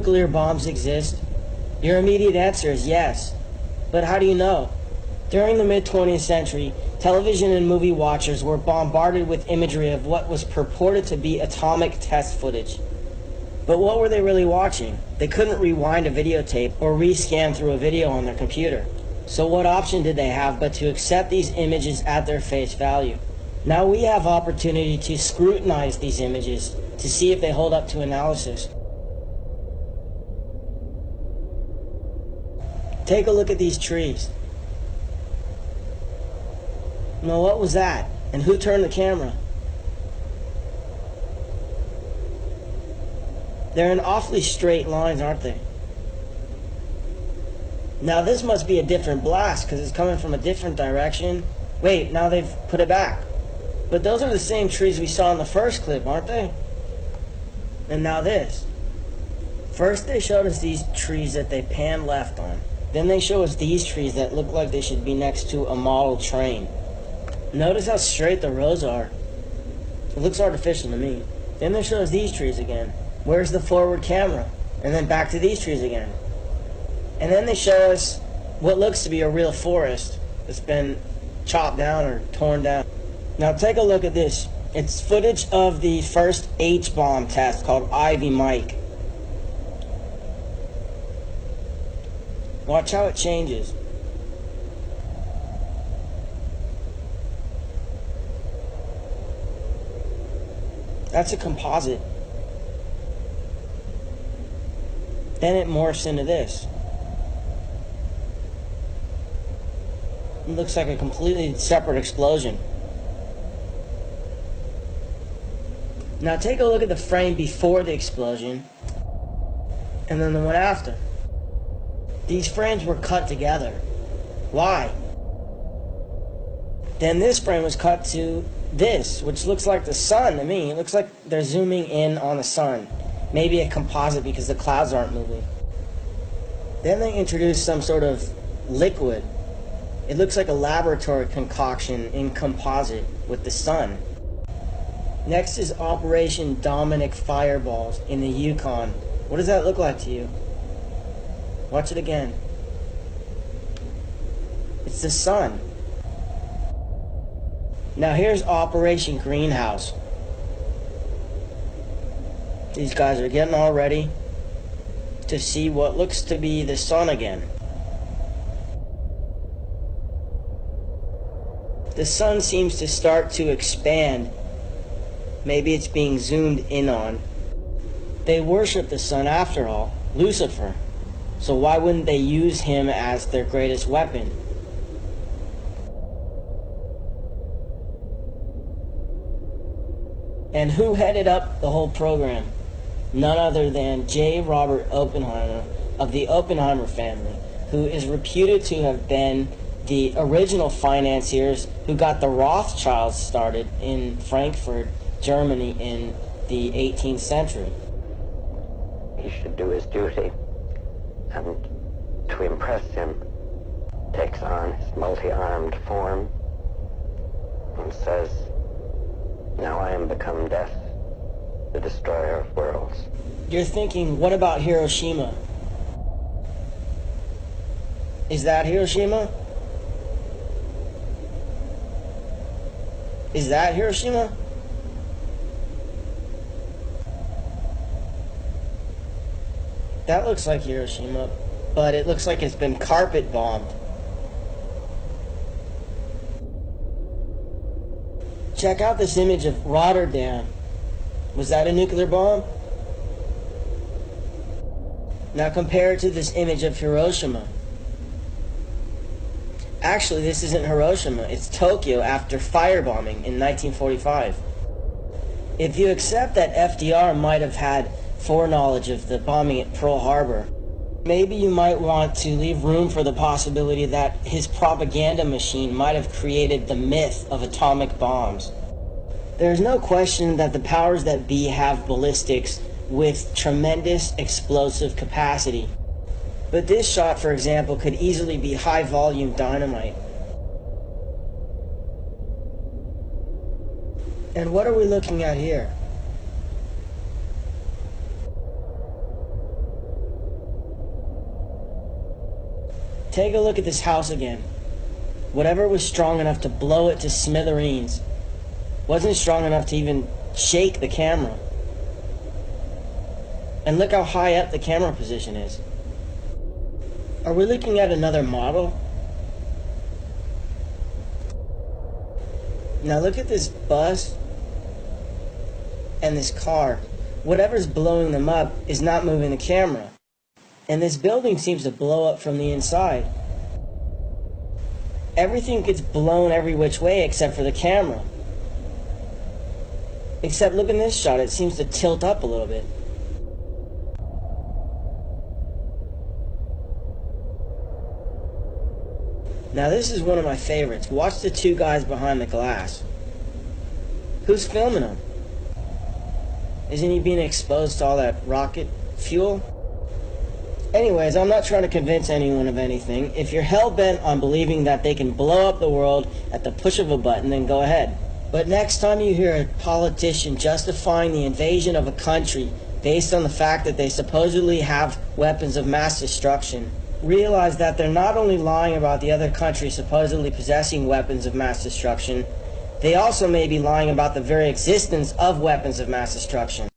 nuclear bombs exist? Your immediate answer is yes. But how do you know? During the mid-20th century, television and movie watchers were bombarded with imagery of what was purported to be atomic test footage. But what were they really watching? They couldn't rewind a videotape or rescan through a video on their computer. So what option did they have but to accept these images at their face value? Now we have opportunity to scrutinize these images to see if they hold up to analysis. Take a look at these trees. Now what was that? And who turned the camera? They're in awfully straight lines, aren't they? Now this must be a different blast because it's coming from a different direction. Wait, now they've put it back. But those are the same trees we saw in the first clip, aren't they? And now this. First they showed us these trees that they panned left on. Then they show us these trees that look like they should be next to a model train. Notice how straight the rows are. It looks artificial to me. Then they show us these trees again. Where's the forward camera? And then back to these trees again. And then they show us what looks to be a real forest that's been chopped down or torn down. Now take a look at this. It's footage of the first H-bomb test called Ivy Mike. Watch how it changes. That's a composite. Then it morphs into this. It looks like a completely separate explosion. Now take a look at the frame before the explosion and then the one after. These frames were cut together. Why? Then this frame was cut to this, which looks like the sun to me. It looks like they're zooming in on the sun. Maybe a composite because the clouds aren't moving. Then they introduced some sort of liquid. It looks like a laboratory concoction in composite with the sun. Next is Operation Dominic Fireballs in the Yukon. What does that look like to you? Watch it again. It's the sun. Now here's Operation Greenhouse. These guys are getting all ready to see what looks to be the sun again. The sun seems to start to expand. Maybe it's being zoomed in on. They worship the sun after all, Lucifer. So why wouldn't they use him as their greatest weapon? And who headed up the whole program? None other than J. Robert Oppenheimer of the Oppenheimer family, who is reputed to have been the original financiers who got the Rothschilds started in Frankfurt, Germany in the 18th century. He should do his duty, and to impress him, takes on his multi-armed form and says, "Now I am become death, the destroyer of worlds." You're thinking, what about Hiroshima? Is that Hiroshima? Is that Hiroshima? That looks like Hiroshima, but it looks like it's been carpet bombed. Check out this image of Rotterdam. Was that a nuclear bomb? Now compare it to this image of Hiroshima. Actually, this isn't Hiroshima, it's Tokyo after firebombing in 1945. If you accept that FDR might have had foreknowledge of the bombing at Pearl Harbor, maybe you might want to leave room for the possibility that his propaganda machine might have created the myth of atomic bombs. There's no question that the powers that be have ballistics with tremendous explosive capacity. But this shot, for example, could easily be high-volume dynamite. And what are we looking at here? Take a look at this house again. Whatever was strong enough to blow it to smithereens wasn't strong enough to even shake the camera. And look how high up the camera position is. Are we looking at another model? Now look at this bus and this car. Whatever's blowing them up is not moving the camera. And this building seems to blow up from the inside. Everything gets blown every which way except for the camera. Except look in this shot, it seems to tilt up a little bit. Now this is one of my favorites. Watch the two guys behind the glass. Who's filming them? Isn't he being exposed to all that rocket fuel? Anyways, I'm not trying to convince anyone of anything. If you're hell-bent on believing that they can blow up the world at the push of a button, then go ahead. But next time you hear a politician justifying the invasion of a country based on the fact that they supposedly have weapons of mass destruction, realize that they're not only lying about the other country supposedly possessing weapons of mass destruction, they also may be lying about the very existence of weapons of mass destruction.